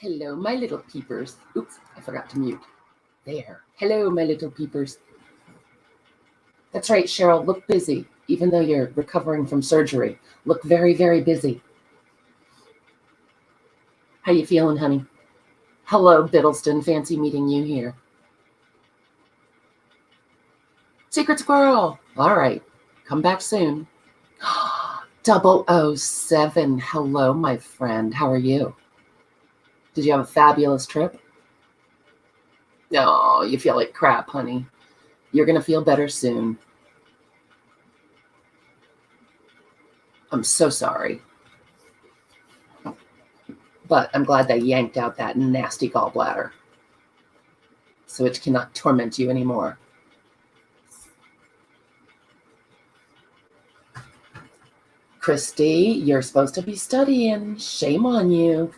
Hello, my little peepers. Oops, I forgot to mute. There. Hello, my little peepers. That's right, Cheryl. Look busy, even though you're recovering from surgery. Look very, very busy. How you feeling, honey? Hello, Biddleston. Fancy meeting you here. Secret Squirrel. All right. Come back soon. 007. Hello, my friend. How are you? Did you have a fabulous trip? No, you feel like crap, honey. You're going to feel better soon. I'm so sorry. But I'm glad they yanked out that nasty gallbladder, so it cannot torment you anymore. Christy, you're supposed to be studying. Shame on you.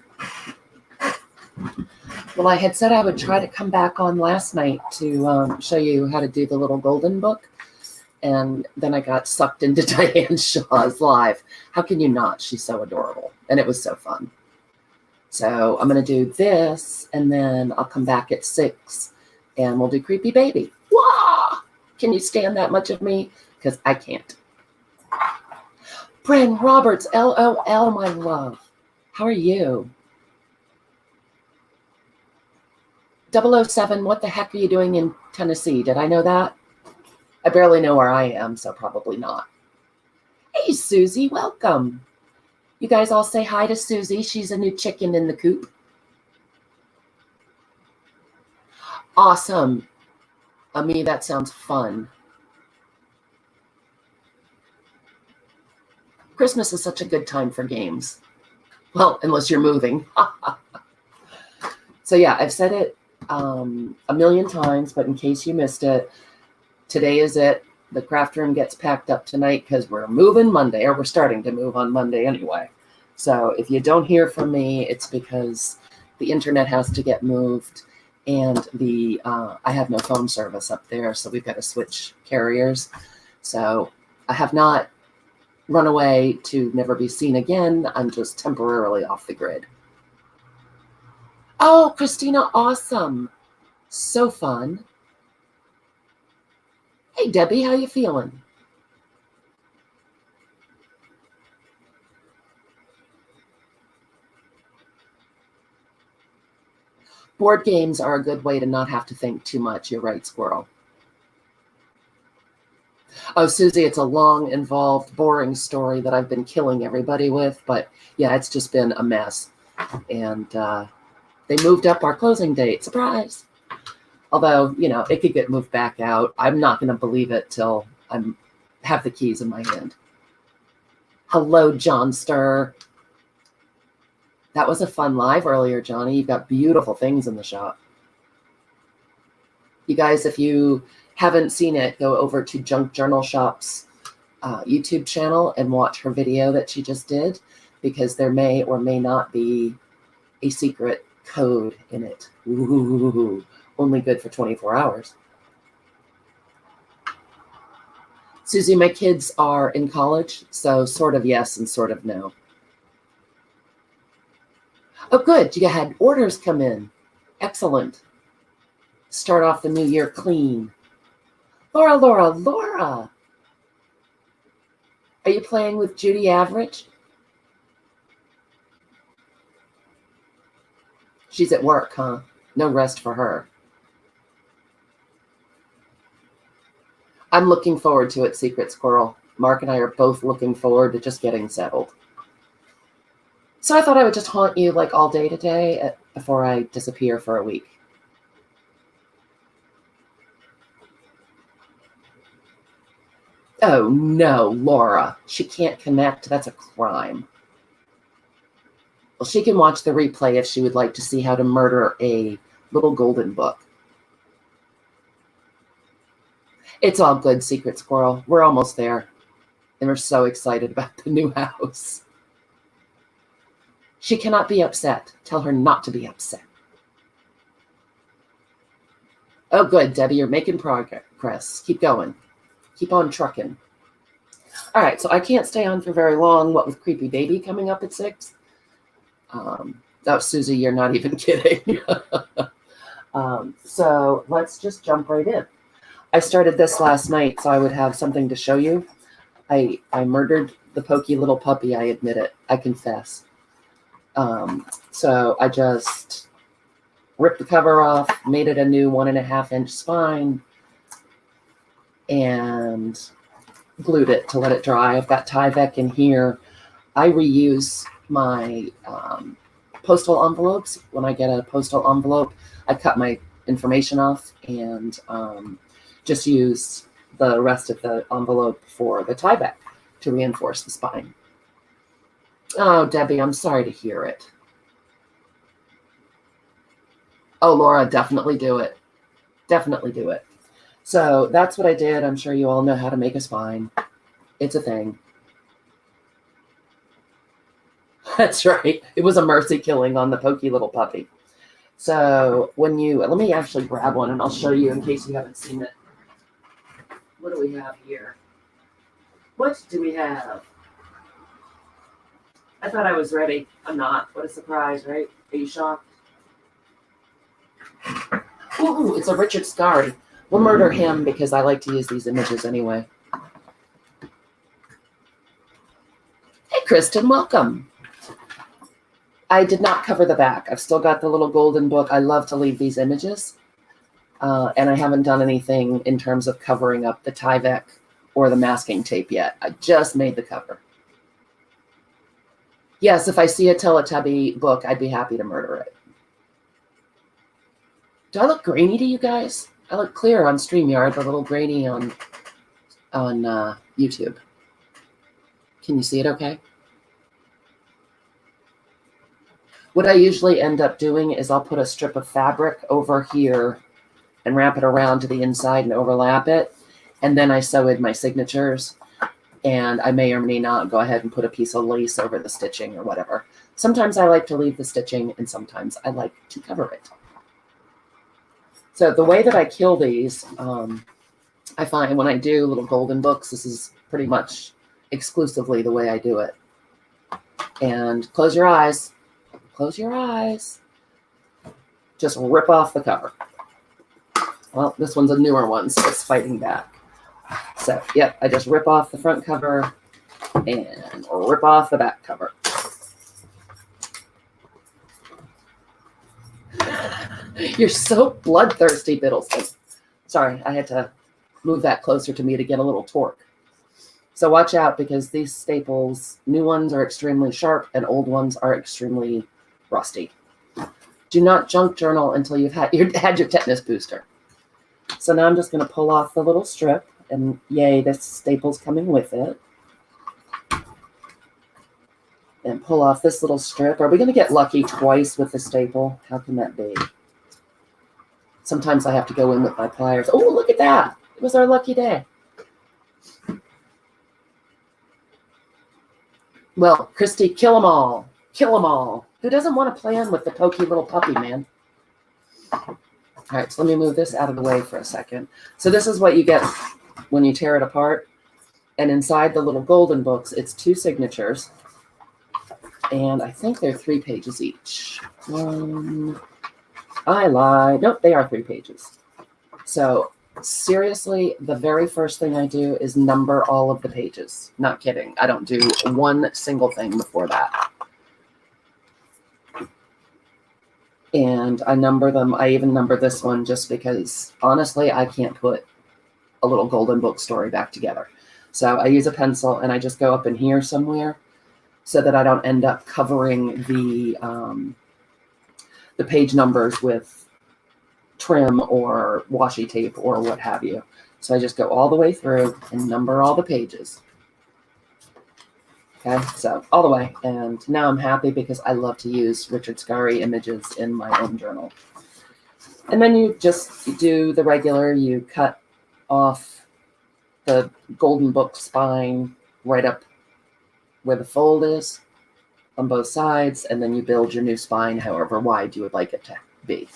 Well, I had said I would try to come back on last night to show you how to do the little golden book. And then I got sucked into Diane Shaw's live. How can you not? She's so adorable. And it was so fun. So I'm going to do this, and then I'll come back at 6, and we'll do Creepy Baby. Wah! Can you stand that much of me? Because I can't. Bren Roberts, LOL, my love. How are you? 007, what the heck are you doing in Tennessee? Did I know that? I barely know where I am, so probably not. Hey, Susie, welcome. You guys all say hi to Susie. She's a new chicken in the coop. Awesome. Ami, that sounds fun. Christmas is such a good time for games. Well, unless you're moving. So yeah, I've said it a million times, but in case you missed it, today is it. The craft room gets packed up tonight because we're moving Monday, or we're starting to move on Monday anyway. So if you don't hear from me, it's because the internet has to get moved, and I have no phone service up there, so we've got to switch carriers. So I have not run away to never be seen again. I'm just temporarily off the grid. Oh, Christina, awesome. So fun. Hey, Debbie, how you feeling? Board games are a good way to not have to think too much. You're right, Squirrel. Oh, Susie, it's a long, involved, boring story that I've been killing everybody with. But yeah, it's just been a mess. And they moved up our closing date. Surprise. Although, you know, it could get moved back out. I'm not going to believe it till I have the keys in my hand. Hello, Johnster. That was a fun live earlier, Johnny. You've got beautiful things in the shop. You guys, if you haven't seen it, go over to Junk Journal Shop's YouTube channel and watch her video that she just did, because there may or may not be a secret code in it. Ooh, only good for 24 hours. Susie, my kids are in college, so sort of yes and sort of no. Oh, good. You had orders come in. Excellent. Start off the new year clean. Laura. Are you playing with Judy Average? She's at work, huh? No rest for her. I'm looking forward to it, Secret Squirrel. Mark and I are both looking forward to just getting settled. So I thought I would just haunt you like all day today before I disappear for a week. Oh, no, Laura. She can't connect. That's a crime. Well, she can watch the replay if she would like to see how to murder a little golden book. It's all good, Secret Squirrel. We're almost there. And we're so excited about the new house. She cannot be upset. Tell her not to be upset. Oh, good, Debbie. You're making progress. Keep going. Keep on trucking. All right, so I can't stay on for very long. What with Creepy Baby coming up at 6? Oh, Susie, you're not even kidding. So let's just jump right in. I started this last night so I would have something to show you. I murdered the pokey little puppy, I admit it. I confess. So I just ripped the cover off, made it a new 1.5-inch spine, and glued it to let it dry. I've got Tyvek in here. I reuse my postal envelopes. When I get a postal envelope, I cut my information off and just use the rest of the envelope for the Tyvek to reinforce the spine. Oh, Debbie, I'm sorry to hear it. Oh, Laura, definitely do it. Definitely do it. So that's what I did. I'm sure you all know how to make a spine. It's a thing. That's right. It was a mercy killing on the pokey little puppy. So when you, let me actually grab one and I'll show you in case you haven't seen it. What do we have here? What do we have? I thought I was ready. I'm not. What a surprise, right? Are you shocked? Ooh, it's a Richard Scarry. We'll murder him because I like to use these images anyway. Hey, Kristen, welcome. I did not cover the back. I've still got the little golden book. I love to leave these images. And I haven't done anything in terms of covering up the Tyvek or the masking tape yet. I just made the cover. Yes, if I see a Teletubby book, I'd be happy to murder it. Do I look grainy to you guys? I look clear on StreamYard, but a little grainy on YouTube. Can you see it okay? What I usually end up doing is I'll put a strip of fabric over here and wrap it around to the inside and overlap it. And then I sew in my signatures. And I may or may not go ahead and put a piece of lace over the stitching or whatever. Sometimes I like to leave the stitching and sometimes I like to cover it. So the way that I kill these, I find when I do little golden books, this is pretty much exclusively the way I do it. And close your eyes. Close your eyes. Just rip off the cover. Well, this one's a newer one, so it's fighting back. So, yep, I just rip off the front cover and rip off the back cover. You're so bloodthirsty, Biddleston. Sorry, I had to move that closer to me to get a little torque. So watch out because these staples, new ones are extremely sharp and old ones are extremely rusty. Do not junk journal until you've had your tetanus booster. So now I'm just going to pull off the little strip. And yay, this staple's coming with it. And pull off this little strip. Are we going to get lucky twice with the staple? How can that be? Sometimes I have to go in with my pliers. Oh, look at that. It was our lucky day. Well, Christy, kill them all. Kill them all. Who doesn't want to plan with the pokey little puppy, man? All right, so let me move this out of the way for a second. So this is what you get when you tear it apart. And inside the little golden books, it's 2 signatures. And I think they're 3 pages each. I lied. Nope, they are 3 pages. So seriously, the very first thing I do is number all of the pages. Not kidding. I don't do one single thing before that. And I number them. I even number this one just because, honestly, I can't put a little golden book story back together. So I use a pencil and I just go up in here somewhere so that I don't end up covering the page numbers with trim or washi tape or what have you. So I just go all the way through and number all the pages. Okay, so all the way. And now I'm happy because I love to use Richard Scarry images in my own journal. And then you just do the regular, you cut off the golden book spine right up where the fold is on both sides, and then you build your new spine however wide you would like it to be.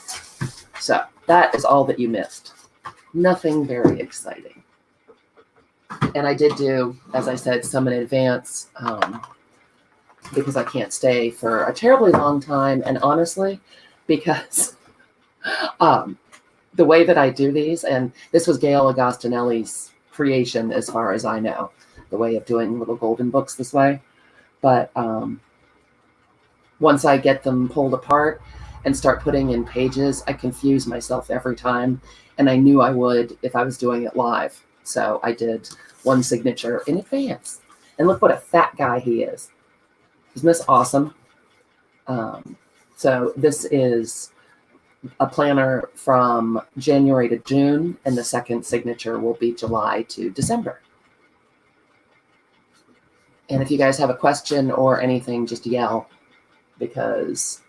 So that is all that you missed. Nothing very exciting. And I did do, as I said, some in advance. because I can't stay for a terribly long time. And honestly, because the way that I do these, and this was Gail Agostinelli's creation as far as I know, the way of doing little golden books this way. But once I get them pulled apart and start putting in pages, I confuse myself every time. And I knew I would if I was doing it live. So I did one signature in advance. And look what a fat guy he is. Isn't this awesome? So this is a planner from January to June, and the second signature will be July to December. And if you guys have a question or anything, just yell, because,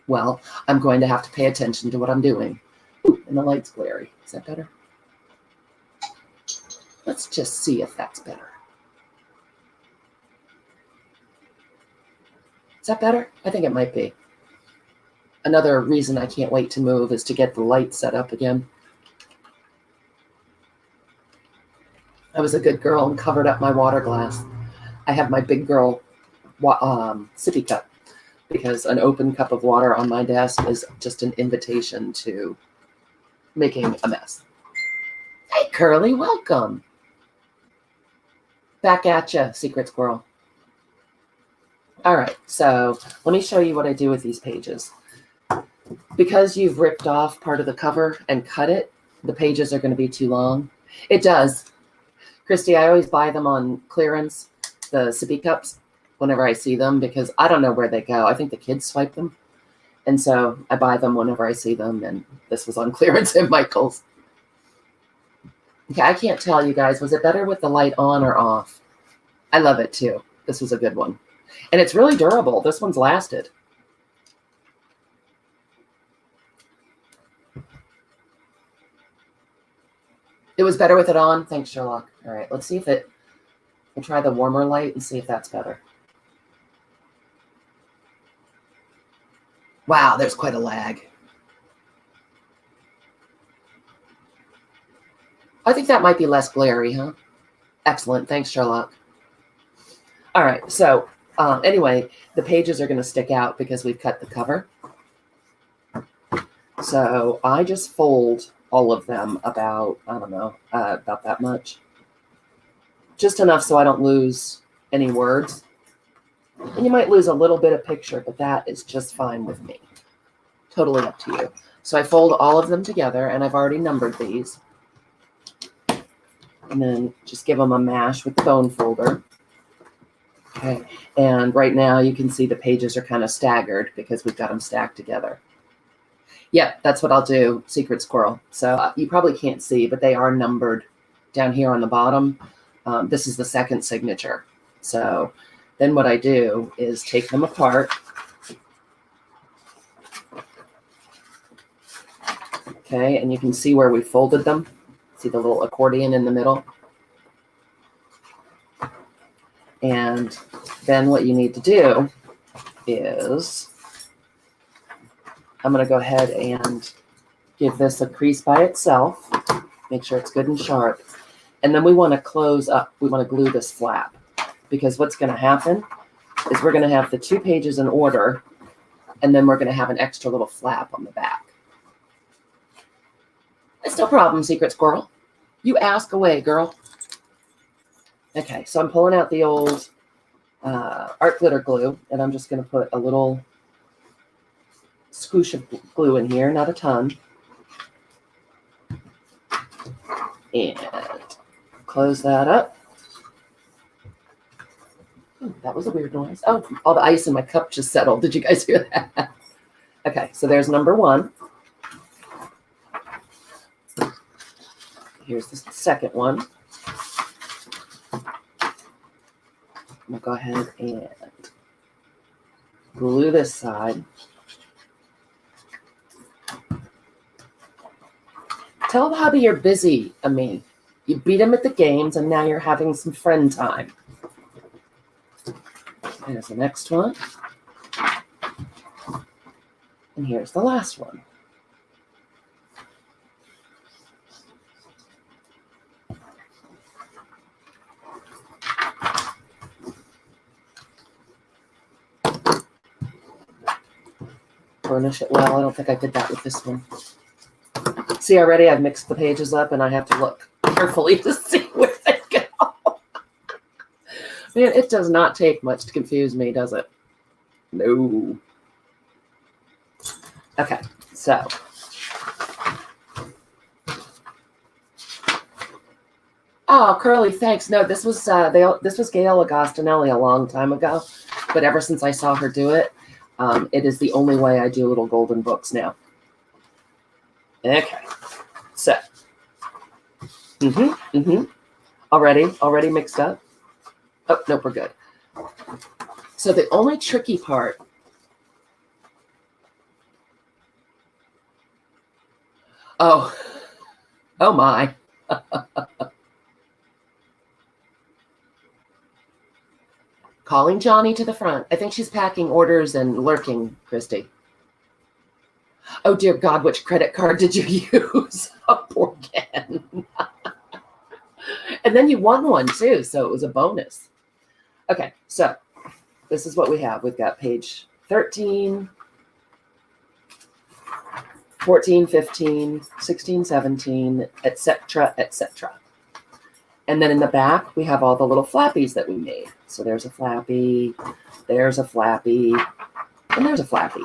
well, I'm going to have to pay attention to what I'm doing. Ooh, and the light's glary. Is that better? Let's just see if that's better. Is that better? I think it might be. Another reason I can't wait to move is to get the light set up again. I was a good girl and covered up my water glass. I have my big girl sippy cup, because an open cup of water on my desk is just an invitation to making a mess. Hey, Curly, welcome. Back at ya, Secret Squirrel. All right, so let me show you what I do with these pages. Because you've ripped off part of the cover and cut it, the pages are going to be too long. It does. Christy, I always buy them on clearance, the sippy cups, whenever I see them, because I don't know where they go. I think the kids swipe them. And so I buy them whenever I see them, and this was on clearance at Michael's. Okay, I can't tell you guys, was it better with the light on or off? I love it too. This was a good one. And it's really durable. This one's lasted. It was better with it on. Thanks, Sherlock. All right, let's see if it, we'll try the warmer light and see if that's better. Wow, there's quite a lag. I think that might be less glary, huh? Excellent. Thanks, Sherlock. All right, so anyway, the pages are going to stick out because we've cut the cover. So I just fold all of them about, I don't know, about that much. Just enough so I don't lose any words. And you might lose a little bit of picture, but that is just fine with me. Totally up to you. So I fold all of them together, and I've already numbered these. And then just give them a mash with the bone folder. Okay, and right now you can see the pages are kind of staggered because we've got them stacked together. Yep, that's what I'll do, Secret Squirrel. So you probably can't see, but they are numbered down here on the bottom. This is the second signature. So then what I do is take them apart. Okay, and you can see where we folded them. See the little accordion in the middle? And then what you need to do is, I'm going to go ahead and give this a crease by itself. Make sure it's good and sharp. And then we want to close up. We want to glue this flap, because what's going to happen is we're going to have the two pages in order, and then we're going to have an extra little flap on the back. It's no problem, Secret Squirrel. You ask away, girl. Okay, so I'm pulling out the old art glitter glue, and I'm just going to put a little scoosh of glue in here, not a ton. And close that up. Ooh, that was a weird noise. Oh, all the ice in my cup just settled. Did you guys hear that? Okay, so there's number one. Here's the second one. I'm going to go ahead and glue this side. Tell hubby you're busy, Ami. You beat him at the games, and now you're having some friend time. There's the next one. And here's the last one. burnish it well. I don't think I did that with this one. See, already I've mixed the pages up and I have to look carefully to see where they go. Man, it does not take much to confuse me, does it? No. Okay, so. Oh, Curly, thanks. No, this was Gail Agostinelli a long time ago, but ever since I saw her do it, it is the only way I do little golden books now. Okay, so. Already mixed up. Oh, nope, we're good. So the only tricky part. Oh my. Calling Johnny to the front. I think she's packing orders and lurking, Christy. Oh, dear God, which credit card did you use? Oh, poor Ken. And then you won one, too, so it was a bonus. Okay, so this is what we have. We've got page 13, 14, 15, 16, 17, etc., etc. And then in the back, we have all the little flappies that we made. So there's a flappy, there's a flappy, and there's a flappy.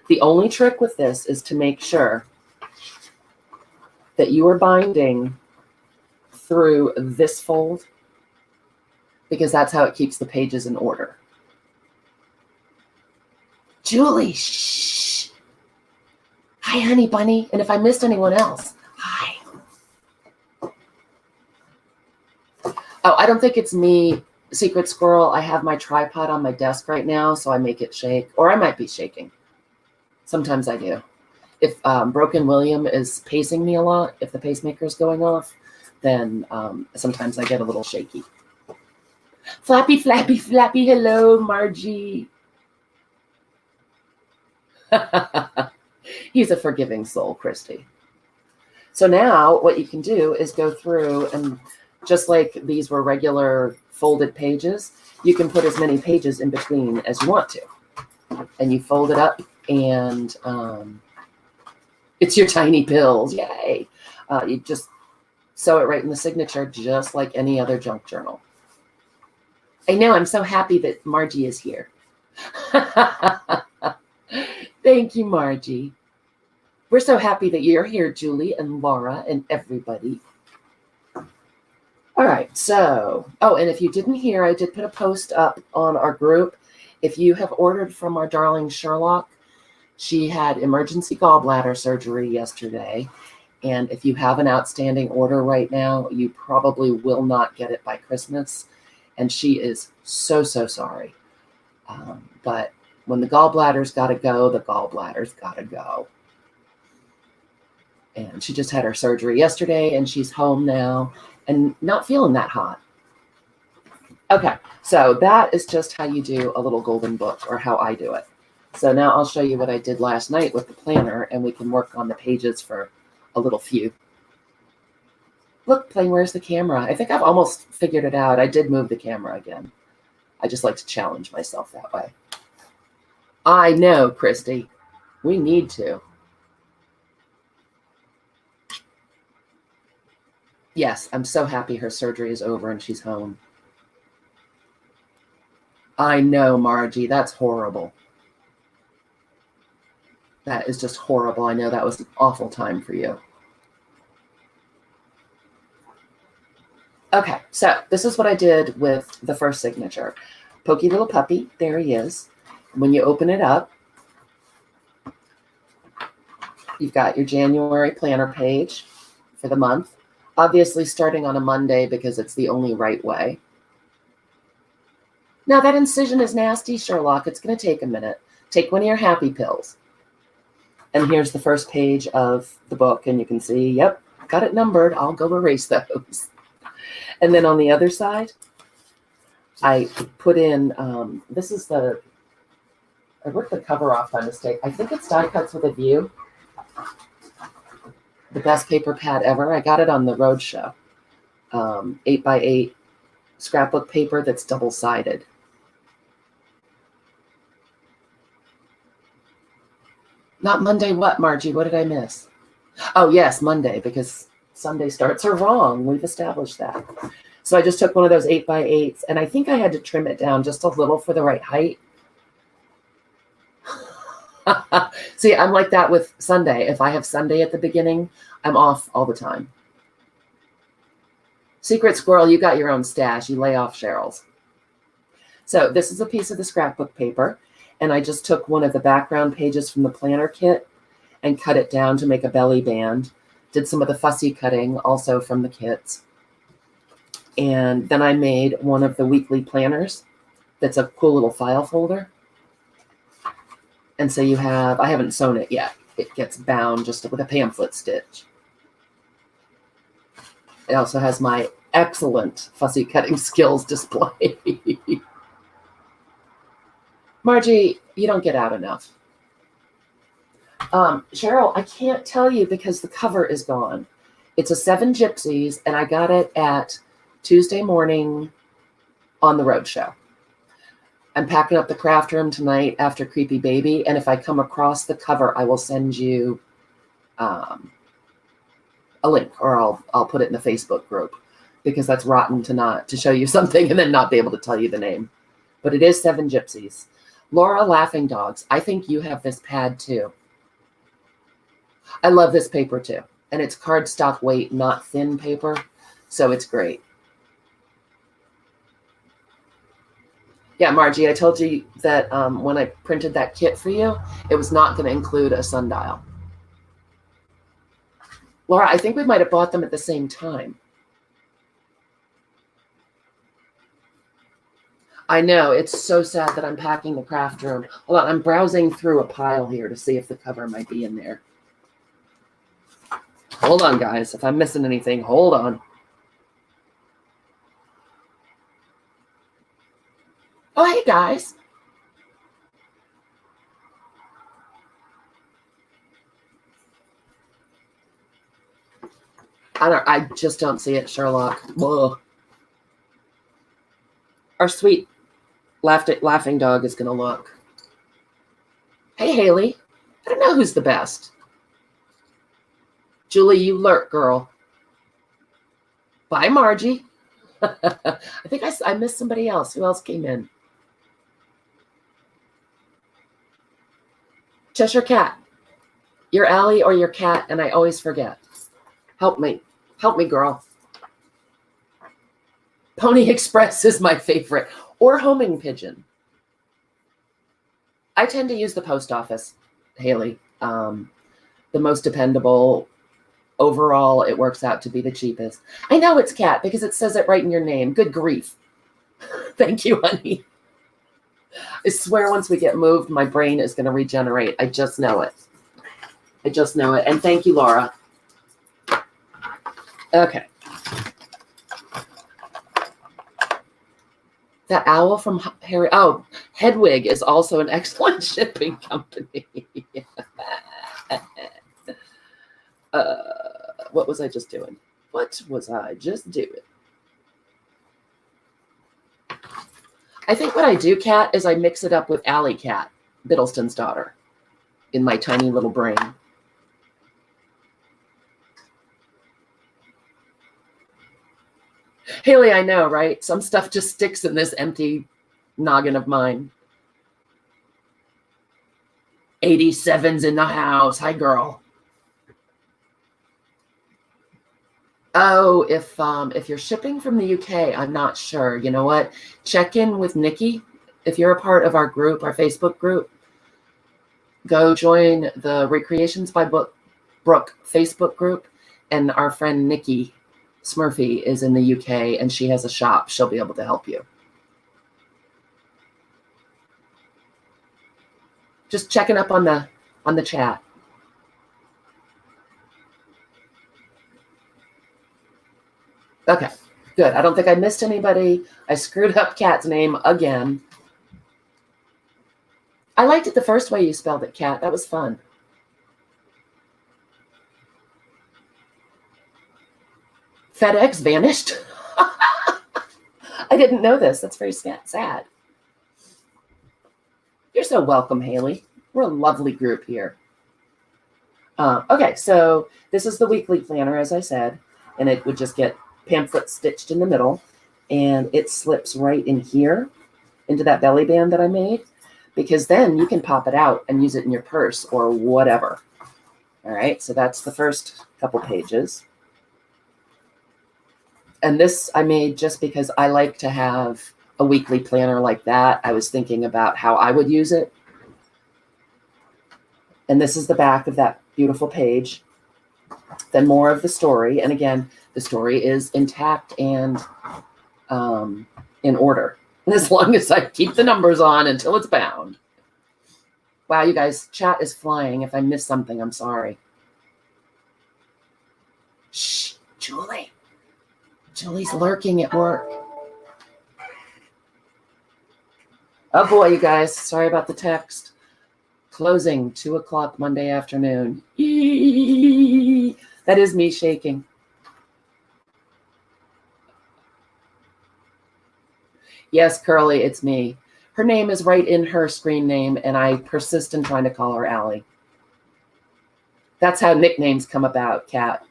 The only trick with this is to make sure that you are binding through this fold, because that's how it keeps the pages in order. Julie, shh. Hi, honey bunny. And if I missed anyone else, hi. Oh, I don't think it's me, Secret Squirrel. I have my tripod on my desk right now, so I make it shake. Or I might be shaking. Sometimes I do. If Broken William is pacing me a lot, if the pacemaker is going off, then sometimes I get a little shaky. Flappy, flappy, flappy. Hello, Margie. He's a forgiving soul, Christy. So now what you can do is go through and just like these were regular folded pages, you can put as many pages in between as you want to. And you fold it up and it's your tiny pills. Yay. You just sew it right in the signature, just like any other junk journal. I know, I'm so happy that Margie is here. Thank you, Margie. We're so happy that you're here, Julie and Laura and everybody. All right, so, oh, and if you didn't hear, I did put a post up on our group. If you have ordered from our darling Sherlock, she had emergency gallbladder surgery yesterday. And if you have an outstanding order right now, you probably will not get it by Christmas. And she is so, so sorry. But when the gallbladder's got to go, the gallbladder's got to go. And she just had her surgery yesterday, and she's home now and not feeling that hot. Okay, so that is just how you do a little golden book, or how I do it. So now I'll show you what I did last night with the planner, and we can work on the pages for a little few. Look, Plain, where's the camera? I think I've almost figured it out. I did move the camera again. I just like to challenge myself that way. I know, Christy. We need to. Yes, I'm so happy her surgery is over and she's home. I know, Margie. That's horrible. That is just horrible. I know that was an awful time for you. Okay, so this is what I did with the first signature. Pokey little puppy, there he is. When you open it up, you've got your January planner page for the month. Obviously starting on a Monday because it's the only right way. Now that incision is nasty, Sherlock. It's going to take a minute. Take one of your happy pills. And here's the first page of the book, and you can see, yep, got it numbered. I'll go erase those. And then on the other side, I put in, this is I ripped the cover off by mistake. I think it's Die Cuts with a View. The best paper pad ever. I got it on the Roadshow. 8x8 scrapbook paper that's double-sided. Not Monday what, Margie? What did I miss? Oh, yes, Monday, because Sunday starts are wrong. We've established that. So I just took one of those 8x8s, and I think I had to trim it down just a little for the right height. See, I'm like that with Sunday. If I have Sunday at the beginning, I'm off all the time. Secret Squirrel, you got your own stash. You lay off Cheryl's. So this is a piece of the scrapbook paper, and I just took one of the background pages from the planner kit and cut it down to make a belly band. Did some of the fussy cutting also from the kits. And then I made one of the weekly planners that's a cool little file folder. And so you have, I haven't sewn it yet. It gets bound just with a pamphlet stitch. It also has my excellent fussy cutting skills display. Margie, you don't get out enough. Cheryl, I can't tell you because the cover is gone. It's a 7 Gypsies, and I got it at Tuesday morning on the roadshow. I'm packing up the craft room tonight after Creepy Baby, and if I come across the cover, I will send you a link, or I'll put it in the Facebook group, because that's rotten to show you something and then not be able to tell you the name. But it is 7 Gypsies. Laura Laughing Dogs, I think you have this pad too. I love this paper too, and it's cardstock weight, not thin paper, so it's great. Yeah, Margie, I told you that when I printed that kit for you, it was not going to include a sundial. Laura, I think we might have bought them at the same time. I know, it's so sad that I'm packing the craft room. Hold on, I'm browsing through a pile here to see if the cover might be in there. Hold on, guys. If I'm missing anything, hold on. Oh, hey, guys. I just don't see it, Sherlock. Whoa. Our sweet laughing dog is going to look. Hey, Haley. I don't know who's the best. Julie, you lurk, girl. Bye, Margie. I think I missed somebody else. Who else came in? Cheshire Cat. You're Allie or your cat, and I always forget. Help me. Help me, girl. Pony Express is my favorite. Or homing pigeon. I tend to use the post office, Haley. The most dependable. Overall, it works out to be the cheapest. I know it's cat because it says it right in your name. Good grief. Thank you, honey. I swear once we get moved, my brain is going to regenerate. I just know it. I just know it. And thank you, Laura. Okay. That owl from Harry. Oh, Hedwig is also an excellent shipping company. What was I just doing? What was I just doing? I think what I do, Kat, is I mix it up with Alley Cat, Biddleston's daughter, in my tiny little brain. Haley, I know, right? Some stuff just sticks in this empty noggin of mine. 87's in the house. Hi, girl. Oh, if you're shipping from the UK, I'm not sure. You know what? Check in with Nikki. If you're a part of our group, our Facebook group, go join the Recreations by Brooke Facebook group. And our friend Nikki Smurfy is in the UK, and she has a shop. She'll be able to help you. Just checking up on the chat. Okay, good. I don't think I missed anybody. I screwed up Kat's name again. I liked it the first way you spelled it, Kat. That was fun. FedEx vanished. I didn't know this. That's very sad. You're so welcome, Haley. We're a lovely group here. Okay, so this is the weekly planner, as I said, and it would just get pamphlet stitched in the middle, and it slips right in here into that belly band that I made, because then you can pop it out and use it in your purse or whatever. All right, so that's the first couple pages. And this I made just because I like to have a weekly planner like that. I was thinking about how I would use it. And this is the back of that beautiful page. Then more of the story. And again, the story is intact and in order. And as long as I keep the numbers on until it's bound. Wow, you guys, chat is flying. If I miss something, I'm sorry. Shh, Julie. Julie's lurking at work. Oh boy, you guys, sorry about the text. Closing 2 o'clock Monday afternoon. Eee! That is me shaking. Yes, Curly, it's me. Her name is right in her screen name, and I persist in trying to call her Allie. That's how nicknames come about, Kat.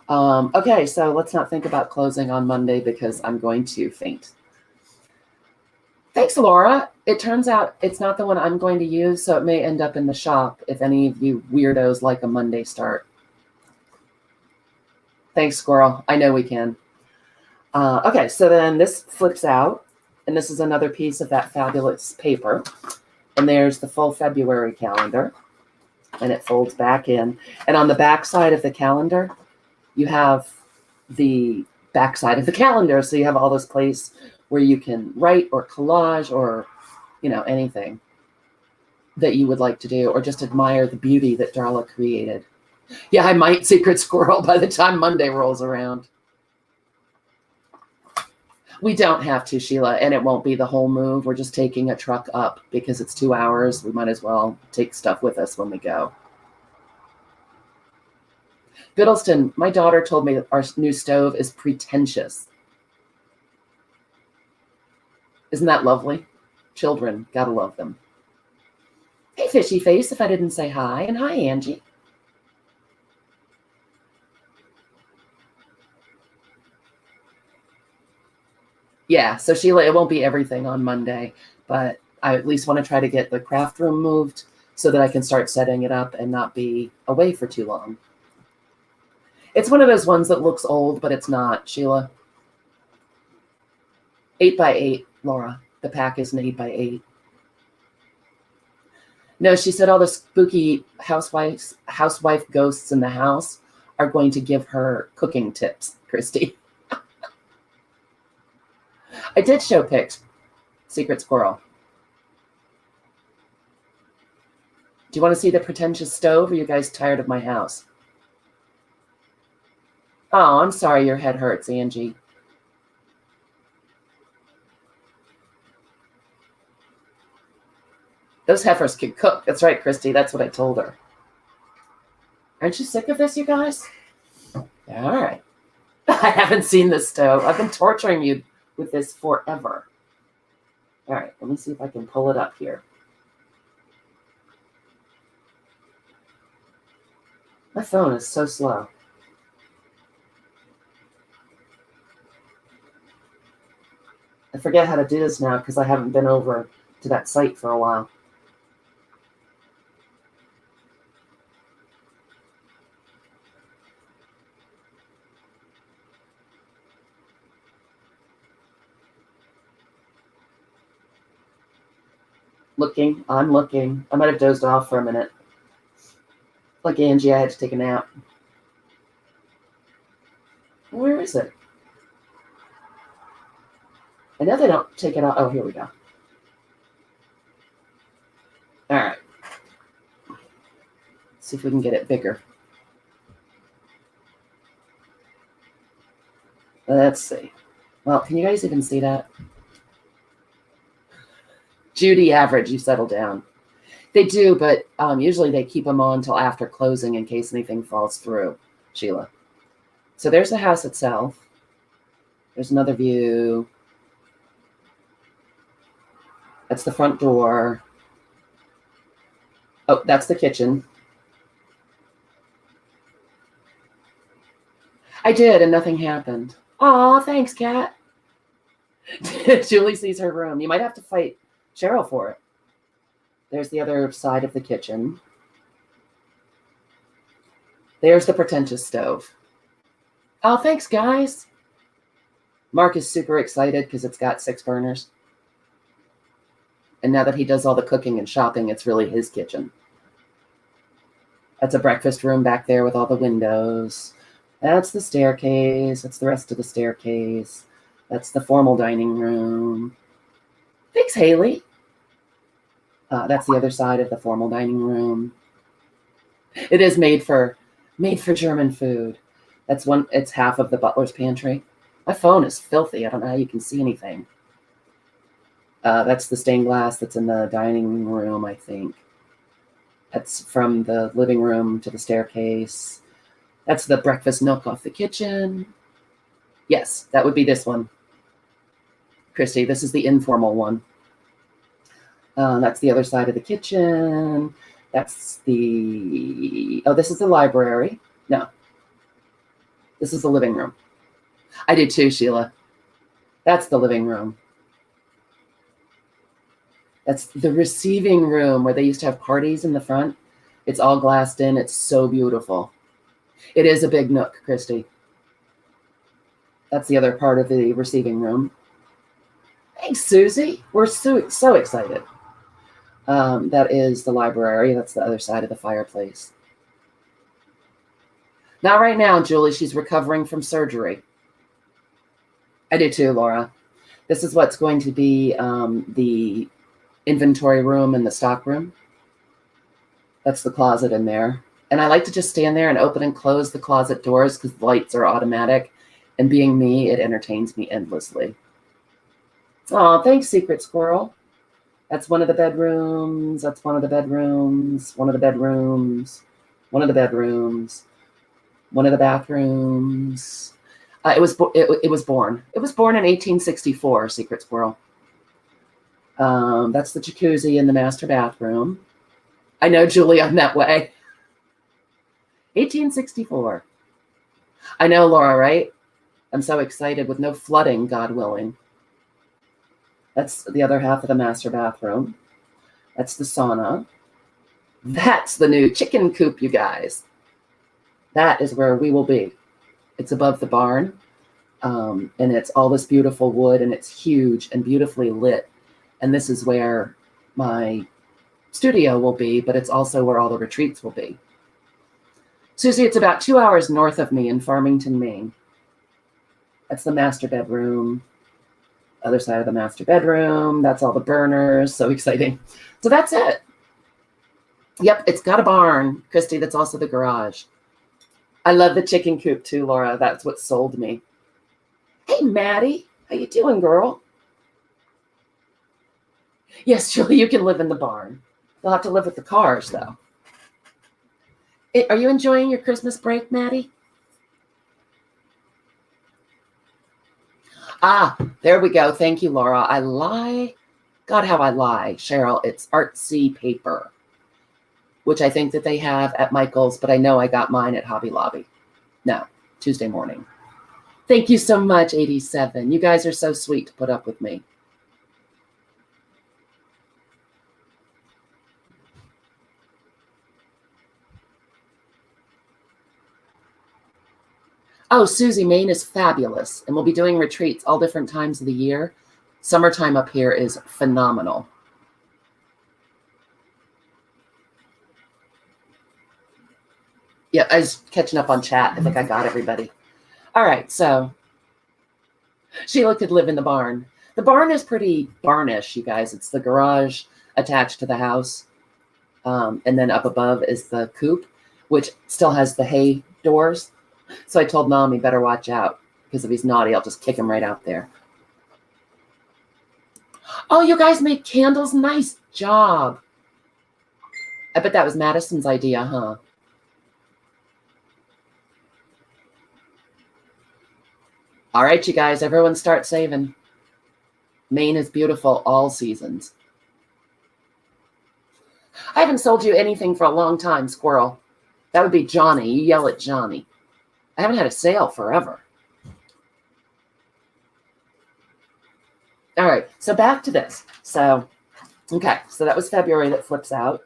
Okay, so let's not think about closing on Monday because I'm going to faint. Thanks, Laura. It turns out it's not the one I'm going to use, so it may end up in the shop if any of you weirdos like a Monday start. Thanks, Squirrel. I know we can. Okay, so then this flips out, and this is another piece of that fabulous paper. And there's the full February calendar, and it folds back in. And on the back side of the calendar, you have the back side of the calendar. So you have all this place where you can write or collage or, you know, anything that you would like to do, or just admire the beauty that Darla created. Yeah, I might secret squirrel by the time Monday rolls around. We don't have to, Sheila, and it won't be the whole move. We're just taking a truck up because it's 2 hours. We might as well take stuff with us when we go. Biddleston, my daughter told me that our new stove is pretentious. Isn't that lovely? Children, gotta love them. Hey, Fishy Face, if I didn't say hi, and hi, Angie. Yeah, so Sheila, it won't be everything on Monday, but I at least want to try to get the craft room moved so that I can start setting it up and not be away for too long. It's one of those ones that looks old, but it's not, Sheila. 8x8, Laura. The pack is an 8x8. No, she said all the spooky housewife ghosts in the house are going to give her cooking tips, Christy. I did show pics, Secret Squirrel. Do you want to see the pretentious stove, or are you guys tired of my house? Oh, I'm sorry your head hurts, Angie. Those heifers can cook. That's right, Christy. That's what I told her. Aren't you sick of this, you guys? All right. I haven't seen this stove. I've been torturing you with this forever. All right, let me see if I can pull it up here. My phone is so slow. I forget how to do this now because I haven't been over to that site for a while. I'm looking. I might have dozed off for a minute. Like Angie, I had to take a nap. Where is it? I know they don't take it off. Oh, here we go. All right. Let's see if we can get it bigger. Let's see. Well, can you guys even see that? Judy Average, you settle down. They do, but usually they keep them on until after closing in case anything falls through, Sheila. So there's the house itself. There's another view. That's the front door. Oh, that's the kitchen. I did, and nothing happened. Aw, thanks, Kat. Julie sees her room. You might have to fight Cheryl for it. There's the other side of the kitchen. There's the pretentious stove. Oh, thanks, guys. Mark is super excited because it's got 6 burners. And now that he does all the cooking and shopping, it's really his kitchen. That's a breakfast room back there with all the windows. That's the staircase. That's the rest of the staircase. That's the formal dining room. Thanks, Haley. That's the other side of the formal dining room. It is made for German food. That's one. It's half of the butler's pantry. My phone is filthy. I don't know how you can see anything. That's the stained glass that's in the dining room, I think. That's from the living room to the staircase. That's the breakfast nook off the kitchen. Yes, that would be this one. Christy, this is the informal one. That's the other side of the kitchen. That's the, oh, this is the library. No, this is the living room. I did too, Sheila. That's the living room. That's the receiving room where they used to have parties in the front. It's all glassed in. It's so beautiful. It is a big nook, Christy. That's the other part of the receiving room. Thanks, Susie. We're so excited. That is the library. That's the other side of the fireplace. Not right now, Julie. She's recovering from surgery. I do too, Laura. This is what's going to be the inventory room and the stock room. That's the closet in there. And I like to just stand there and open and close the closet doors because the lights are automatic. And being me, it entertains me endlessly. Oh, thanks, Secret Squirrel. That's one of the bedrooms. That's one of the bedrooms. One of the bedrooms. One of the bedrooms. One of the bathrooms. It was born. It was born in 1864. Secret Squirrel. That's the jacuzzi in the master bathroom. I know, Julie. I'm that way. 1864. I know, Laura. Right? I'm so excited with no flooding, God willing. That's the other half of the master bathroom. That's the sauna. That's the new chicken coop, you guys. That is where we will be. It's above the barn, and it's all this beautiful wood, and it's huge and beautifully lit. And this is where my studio will be, but it's also where all the retreats will be. Susie, it's about 2 hours north of me in Farmington, Maine. That's the master bedroom. Other side of the master bedroom. That's all the burners. So exciting. So that's it. Yep, it's got a barn, Christy. That's also the garage. I love the chicken coop too, Laura. That's what sold me. Hey, Maddie. How you doing, girl? Yes, Julie, you can live in the barn. You'll have to live with the cars, though. Are you enjoying your Christmas break, Maddie? Ah, there we go. Thank you, Laura. I lie. God, how I lie. Cheryl, it's artsy paper, which I think that they have at Michael's, but I know I got mine at Hobby Lobby. No, Tuesday morning. Thank you so much, 87. You guys are so sweet to put up with me. Oh, Susie, Maine is fabulous, and we'll be doing retreats all different times of the year. Summertime up here is phenomenal. Yeah, I was catching up on chat. I think I got everybody. All right, so Sheila could live in the barn. The barn is pretty barnish, you guys. It's the garage attached to the house. And then up above is the coop, which still has the hay doors. So I told Mom he better watch out because if he's naughty, I'll just kick him right out there. Oh, you guys make candles. Nice job. I bet that was Madison's idea, huh? All right, you guys, everyone start saving. Maine is beautiful all seasons. I haven't sold you anything for a long time, squirrel. That would be Johnny. You yell at Johnny. I haven't had a sale forever. All right, so back to this. So, okay, so that was February that flips out.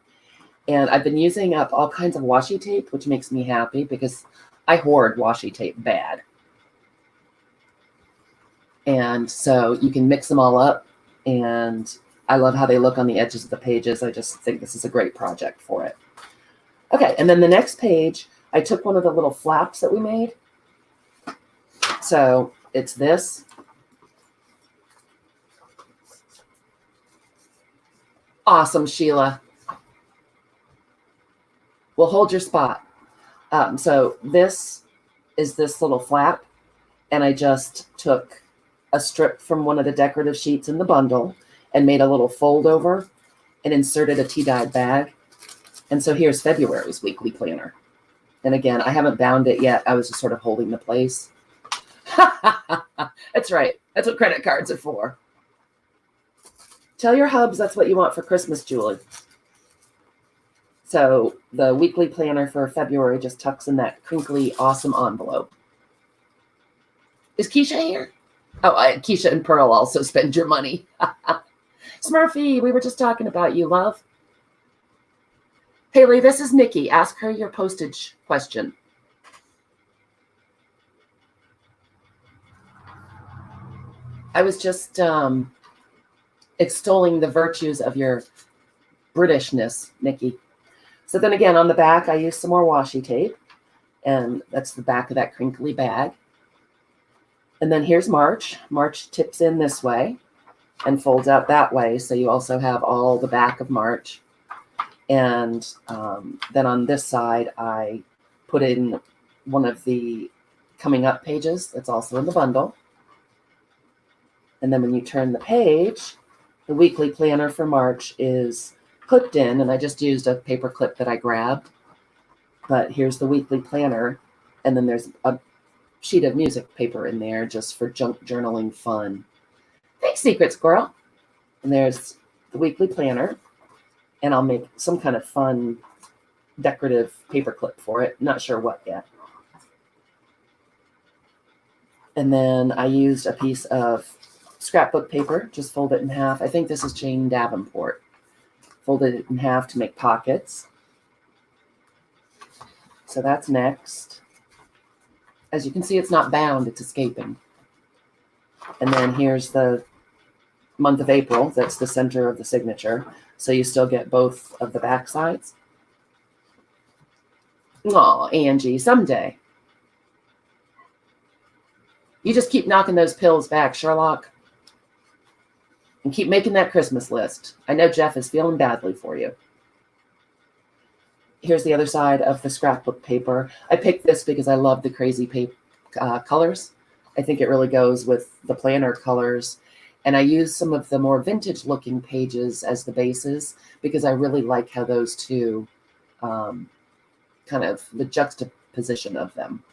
And I've been using up all kinds of washi tape, which makes me happy because I hoard washi tape bad. And so you can mix them all up. And I love how they look on the edges of the pages. I just think this is a great project for it. Okay, and then the next page, I took one of the little flaps that we made. So it's this. Awesome, Sheila. Well, hold your spot. So this is this little flap, and I just took a strip from one of the decorative sheets in the bundle and made a little fold over and inserted a tea-dyed bag. And so here's February's weekly planner. And again, I haven't bound it yet. I was just sort of holding the place. That's right. That's what credit cards are for. Tell your hubs that's what you want for Christmas, Julie. So the weekly planner for February just tucks in that crinkly, awesome envelope. Is Keisha here? Oh, Keisha and Pearl also spend your money. Smurfy, we were just talking about you, love. Haley, this is Nikki. Ask her your postage question. I was just extolling the virtues of your Britishness, Nikki. So then again, on the back, I used some more washi tape. And that's the back of that crinkly bag. And then here's March. March tips in this way and folds out that way. So you also have all the back of March. And then on this side, I put in one of the coming up pages that's also in the bundle. And then when you turn the page, the weekly planner for March is clipped in, and I just used a paper clip that I grabbed. But here's the weekly planner, and then there's a sheet of music paper in there just for junk journaling fun. Thanks, Secret Squirrel. And there's the weekly planner, and I'll make some kind of fun decorative paper clip for it. Not sure what yet. And then I used a piece of scrapbook paper, just fold it in half. I think this is Jane Davenport. Folded it in half to make pockets. So that's next. As you can see, it's not bound, it's escaping. And then here's the month of April. That's the center of the signature. So you still get both of the back sides. Aw, Angie, someday. You just keep knocking those pills back, Sherlock. And keep making that Christmas list. I know Jeff is feeling badly for you. Here's the other side of the scrapbook paper. I picked this because I love the crazy paper colors. I think it really goes with the planner colors. And I used some of the more vintage looking pages as the bases because I really like how those two, kind of the juxtaposition of them.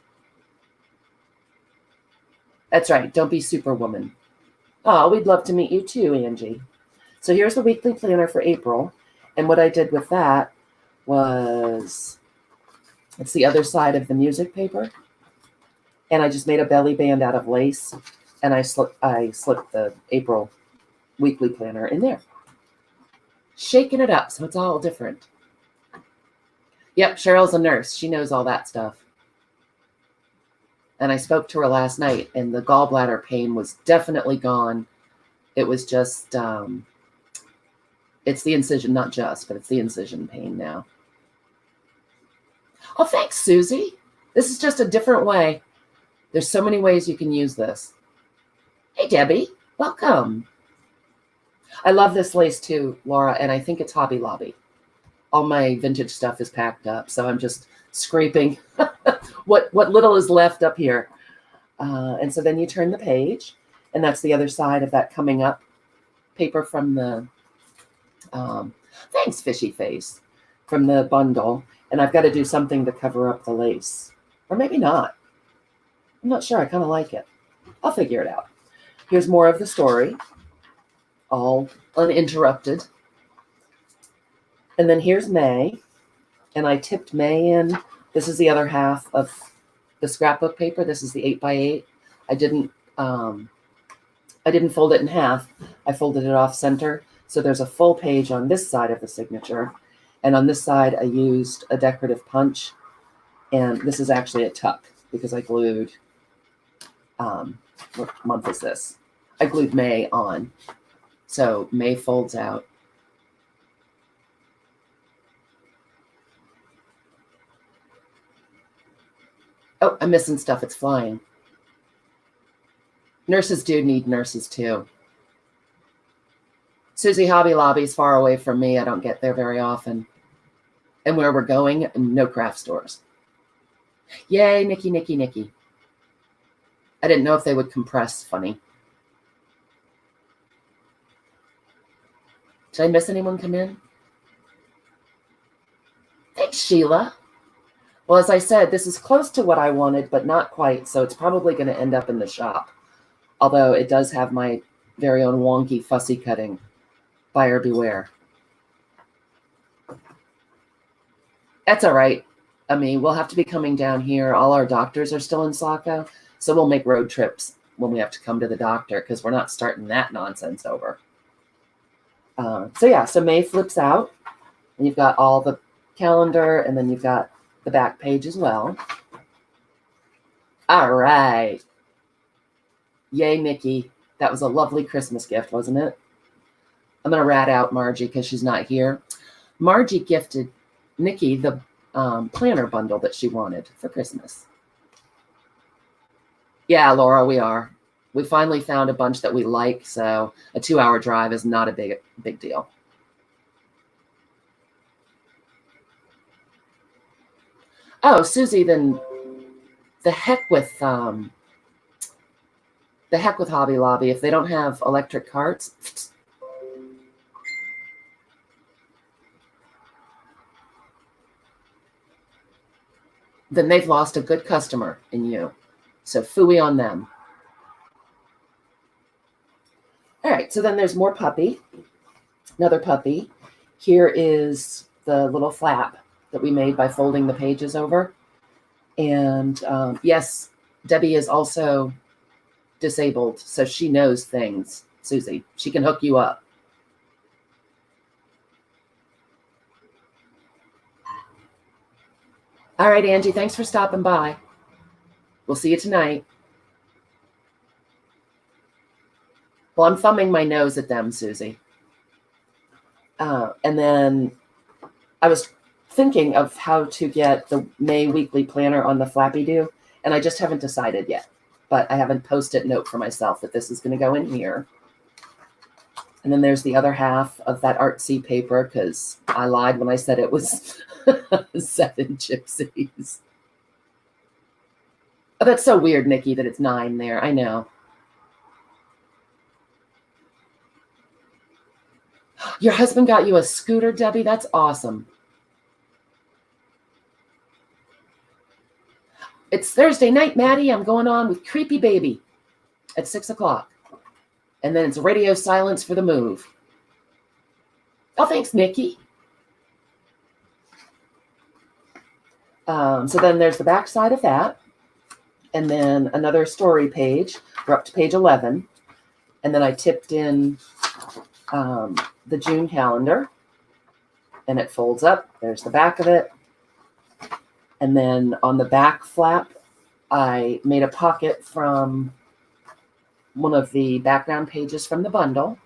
That's right. Don't be Superwoman. Oh, we'd love to meet you too, Angie. So here's the weekly planner for April. And what I did with that was, it's the other side of the music paper. And I just made a belly band out of lace. And I slipped the April weekly planner in there. Shaking it up so it's all different. Yep, Cheryl's a nurse. She knows all that stuff. And I spoke to her last night, and the gallbladder pain was definitely gone. It was just, it's the incision, not just, but it's the incision pain now. Oh, thanks, Susie. This is just a different way. There's so many ways you can use this. Hey, Debbie, welcome. I love this lace too, Laura, and I think it's Hobby Lobby. All my vintage stuff is packed up, so I'm just scraping what little is left up here. And so then you turn the page, and that's the other side of that coming up paper from the, thanks, Fishy Face, from the bundle. And I've got to do something to cover up the lace. Or maybe not. I'm not sure. I kind of like it. I'll figure it out. Here's more of the story, all uninterrupted. And then here's May. And I tipped May in. This is the other half of the scrapbook paper. This is the 8x8. I didn't fold it in half. I folded it off center. So there's a full page on this side of the signature. And on this side, I used a decorative punch. And this is actually a tuck because I glued, what month is this? I glued May on. So May folds out. Oh, I'm missing stuff. It's flying. Nurses do need nurses too. Susie, Hobby Lobby's far away from me. I don't get there very often. And where we're going, no craft stores. Yay, Nikki, Nikki, Nikki. I didn't know if they would compress funny. Did I miss anyone come in? Thanks, Sheila. Well, as I said, this is close to what I wanted, but not quite. So it's probably going to end up in the shop. Although it does have my very own wonky fussy cutting. Buyer beware. That's all right. I mean, we'll have to be coming down here. All our doctors are still in Saco. So we'll make road trips when we have to come to the doctor because we're not starting that nonsense over. So May flips out. And you've got all the calendar, and then you've got the back page as well. All right. Yay, Nikki. That was a lovely Christmas gift, wasn't it? I'm going to rat out Margie because she's not here. Margie gifted Nikki the planner bundle that she wanted for Christmas. Yeah, Laura, we are. We finally found a bunch that we like, so a 2-hour drive is not a big deal. Oh, Susie, then the heck with Hobby Lobby. If they don't have electric carts, then they've lost a good customer in you. So phooey on them. All right, so then there's more puppy. Another puppy. Here is the little flap that we made by folding the pages over. And yes, Debbie is also disabled, so she knows things, Susie. She can hook you up. All right, Angie, thanks for stopping by. We'll see you tonight. Well, I'm thumbing my nose at them, Susie. And then I was thinking of how to get the May weekly planner on the Flappy Do, and I just haven't decided yet. But I have a Post-it note for myself that this is going to go in here. And then there's the other half of that artsy paper because I lied when I said it was 7 gypsies. Oh, that's so weird, Nikki, that it's 9 there. I know. Your husband got you a scooter, Debbie? That's awesome. It's Thursday night, Maddie. I'm going on with Creepy Baby at 6 o'clock. And then it's radio silence for the move. Oh, thanks, Nikki. So then there's the back side of that. And then another story page. We're up to page 11. And then I tipped in the June calendar. And it folds up. There's the back of it. And then on the back flap, I made a pocket from one of the background pages from the bundle.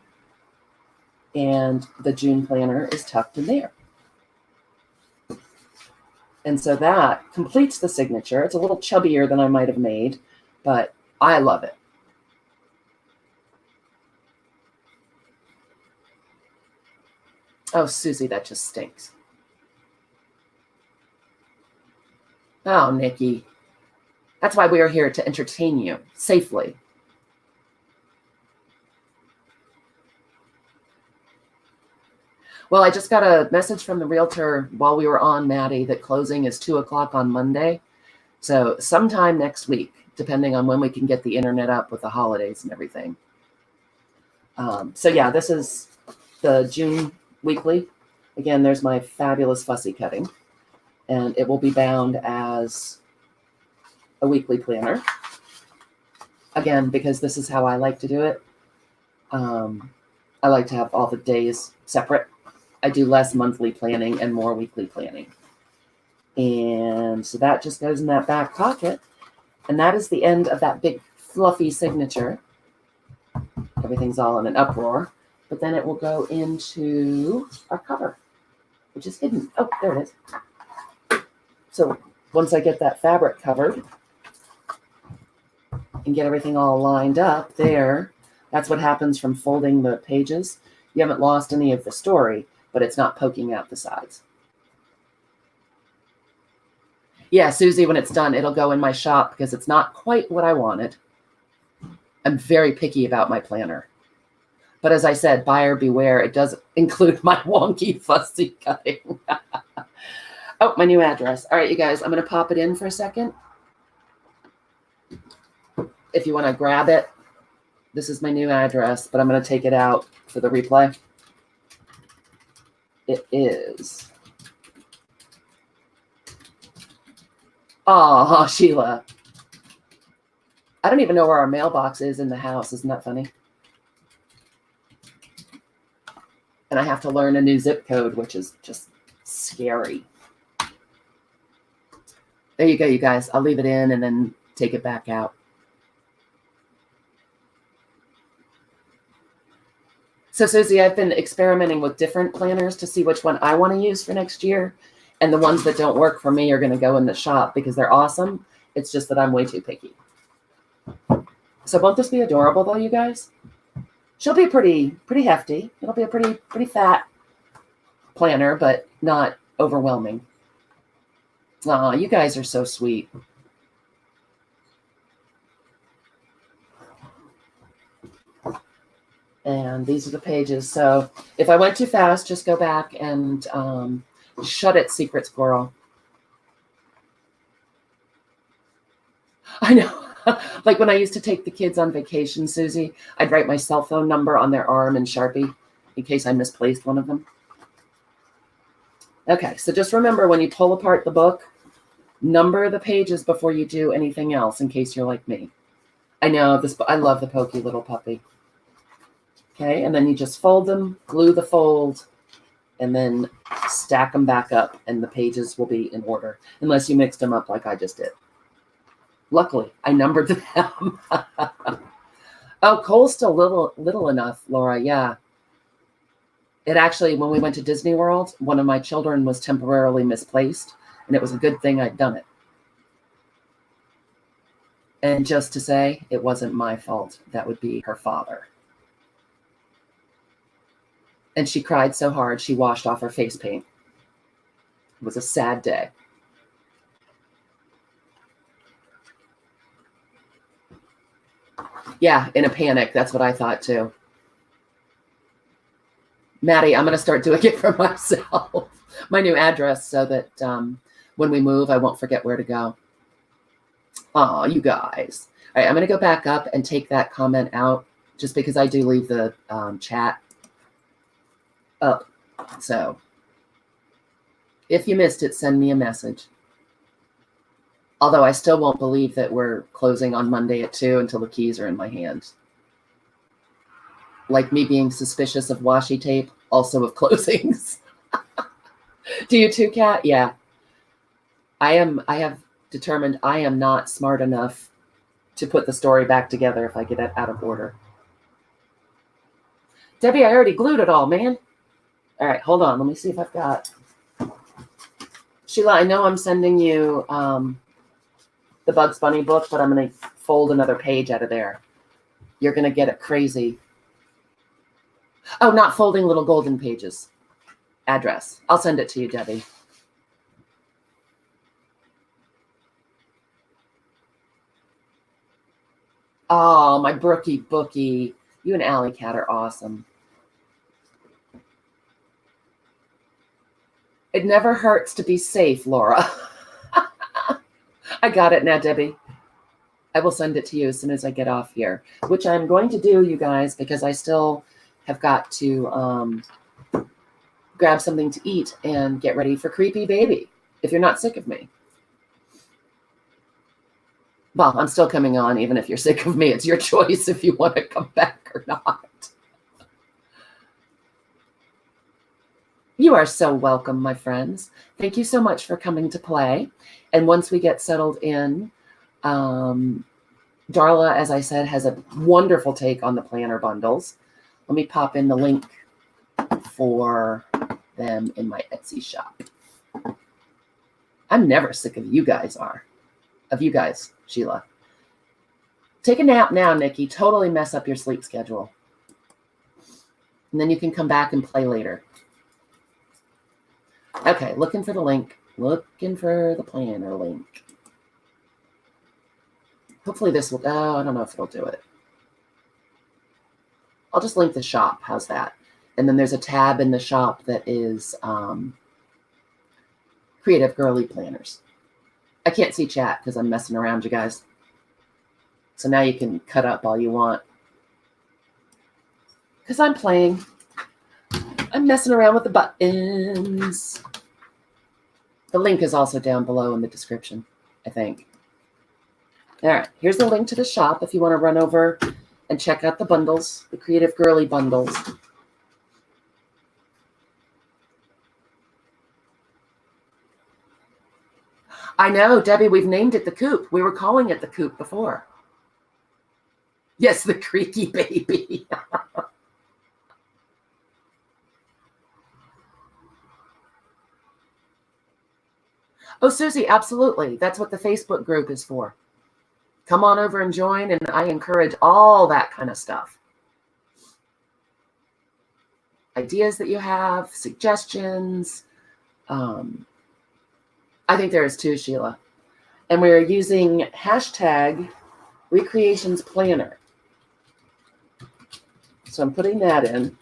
And the June planner is tucked in there. And so that completes the signature. It's a little chubbier than I might have made, but I love it. Oh, Susie, that just stinks. Oh, Nikki. That's why we are here, to entertain you safely. Well, I just got a message from the realtor while we were on, Maddie, that closing is 2 o'clock on Monday. So sometime next week, depending on when we can get the internet up with the holidays and everything. So yeah, this is the June weekly. Again, there's my fabulous fussy cutting, and it will be bound as a weekly planner. Again, because this is how I like to do it. I like to have all the days separate. I do less monthly planning and more weekly planning. And so that just goes in that back pocket. And that is the end of that big fluffy signature. Everything's all in an uproar. But then it will go into our cover, which is hidden. Oh, there it is. So once I get that fabric covered and get everything all lined up there, that's what happens from folding the pages. You haven't lost any of the story, but it's not poking out the sides. Yeah, Susie, when it's done, it'll go in my shop because it's not quite what I wanted. I'm very picky about my planner. But as I said, buyer beware. It does include my wonky fussy cutting. Oh, my new address. All right, you guys, I'm going to pop it in for a second. If you want to grab it, this is my new address, but I'm going to take it out for the replay. It is... Oh, Sheila. I don't even know where our mailbox is in the house. Isn't that funny? And I have to learn a new zip code, which is just scary. There you go, you guys. I'll leave it in and then take it back out. So, Susie, I've been experimenting with different planners to see which one I want to use for next year. And the ones that don't work for me are going to go in the shop because they're awesome. It's just that I'm way too picky. So won't this be adorable, though, you guys? She'll be pretty hefty. It'll be a pretty fat planner, but not overwhelming. Aw, you guys are so sweet. And these are the pages. So if I went too fast, just go back and shut it, Secret Squirrel. I know. Like when I used to take the kids on vacation, Susie, I'd write my cell phone number on their arm in Sharpie in case I misplaced one of them. Okay, so just remember when you pull apart the book, number the pages before you do anything else in case you're like me. I know this. I love the pokey little puppy. Okay, and then you just fold them, glue the fold, and then stack them back up, and the pages will be in order, unless you mixed them up like I just did. Luckily, I numbered them. Oh, Cole's still little enough, Laura. Yeah. It actually, when we went to Disney World, one of my children was temporarily misplaced, and it was a good thing I'd done it. And just to say, it wasn't my fault. That would be her father. And she cried so hard, she washed off her face paint. It was a sad day. Yeah, in a panic. That's what I thought too. Maddie, I'm going to start doing it for myself. My new address so that when we move, I won't forget where to go. Oh, you guys. All right, I'm going to go back up and take that comment out just because I do leave the chat up. So if you missed it, send me a message. Although I still won't believe that we're closing on Monday at 2 until the keys are in my hand. Like me being suspicious of washi tape, also of closings. Do you too, Kat? Yeah. I have determined I am not smart enough to put the story back together if I get it out of order. Debbie, I already glued it all, man. All right, hold on. Let me see if I've got... Sheila, I know I'm sending you the Bugs Bunny book, but I'm going to fold another page out of there. You're going to get it crazy. Oh, not folding little golden pages. Address. I'll send it to you, Debbie. Oh, my Brookie bookie. You and Alley Cat are awesome. It never hurts to be safe, Laura. I got it now, Debbie. I will send it to you as soon as I get off here, which I'm going to do, you guys, because I still have got to grab something to eat and get ready for creepy baby if you're not sick of me. Well, I'm still coming on even if you're sick of me. It's your choice if you want to come back or not. You are so welcome, my friends. Thank you so much for coming to play. And once we get settled in, Darla, as I said, has a wonderful take on the planner bundles. Let me pop in the link for them in my Etsy shop. I'm never sick of you guys, Sheila. Take a nap now, Nikki. Totally mess up your sleep schedule. And then you can come back and play later. Okay, looking for the link. Looking for the planner link. Hopefully this will, oh, I don't know if it'll do it. I'll just link the shop. How's that? And then there's a tab in the shop that is Creative Girlie Planners. I can't see chat because I'm messing around, you guys. So now you can cut up all you want. Because I'm playing. I'm messing around with the buttons. The link is also down below in the description, I think. All right, here's the link to the shop if you want to run over and check out the bundles, the Creative Girlie bundles. I know, Debbie, we've named it the Coop. We were calling it the Coop before. Yes, the creaky baby. Oh, Susie, absolutely. That's what the Facebook group is for. Come on over and join, and I encourage all that kind of stuff. Ideas that you have, suggestions. I think there is too, Sheila. And we're using hashtag ReCreationsPlanner. So I'm putting that in.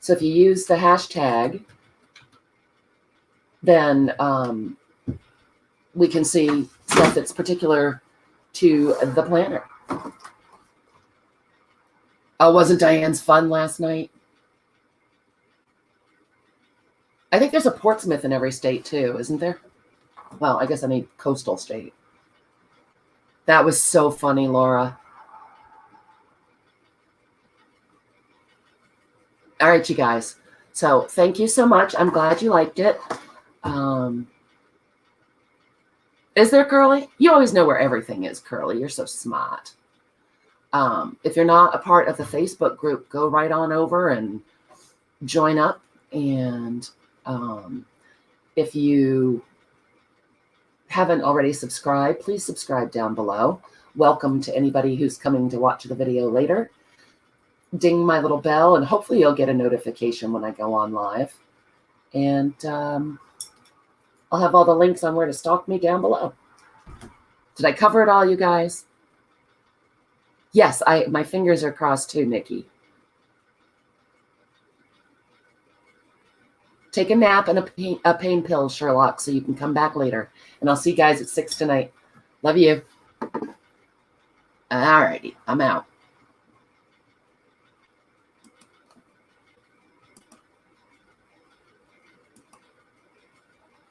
So if you use the hashtag, then we can see stuff that's particular to the planner. Oh, wasn't Diane's fun last night? I think there's a Portsmouth in every state too, isn't there? Well, I guess any coastal state. That was so funny, Laura. All right, you guys. So thank you so much. I'm glad you liked it. Is there, Curly? You always know where everything is, Curly. You're so smart. If you're not a part of the Facebook group, go right on over and join up. And if you haven't already subscribed, please subscribe down below. Welcome to anybody who's coming to watch the video later. Ding my little bell, and hopefully you'll get a notification when I go on live. And I'll have all the links on where to stalk me down below. Did I cover it all, you guys? Yes, my fingers are crossed too, Nikki. Take a nap and a pain pill, Sherlock, so you can come back later. And I'll see you guys at 6 tonight. Love you. All righty, I'm out.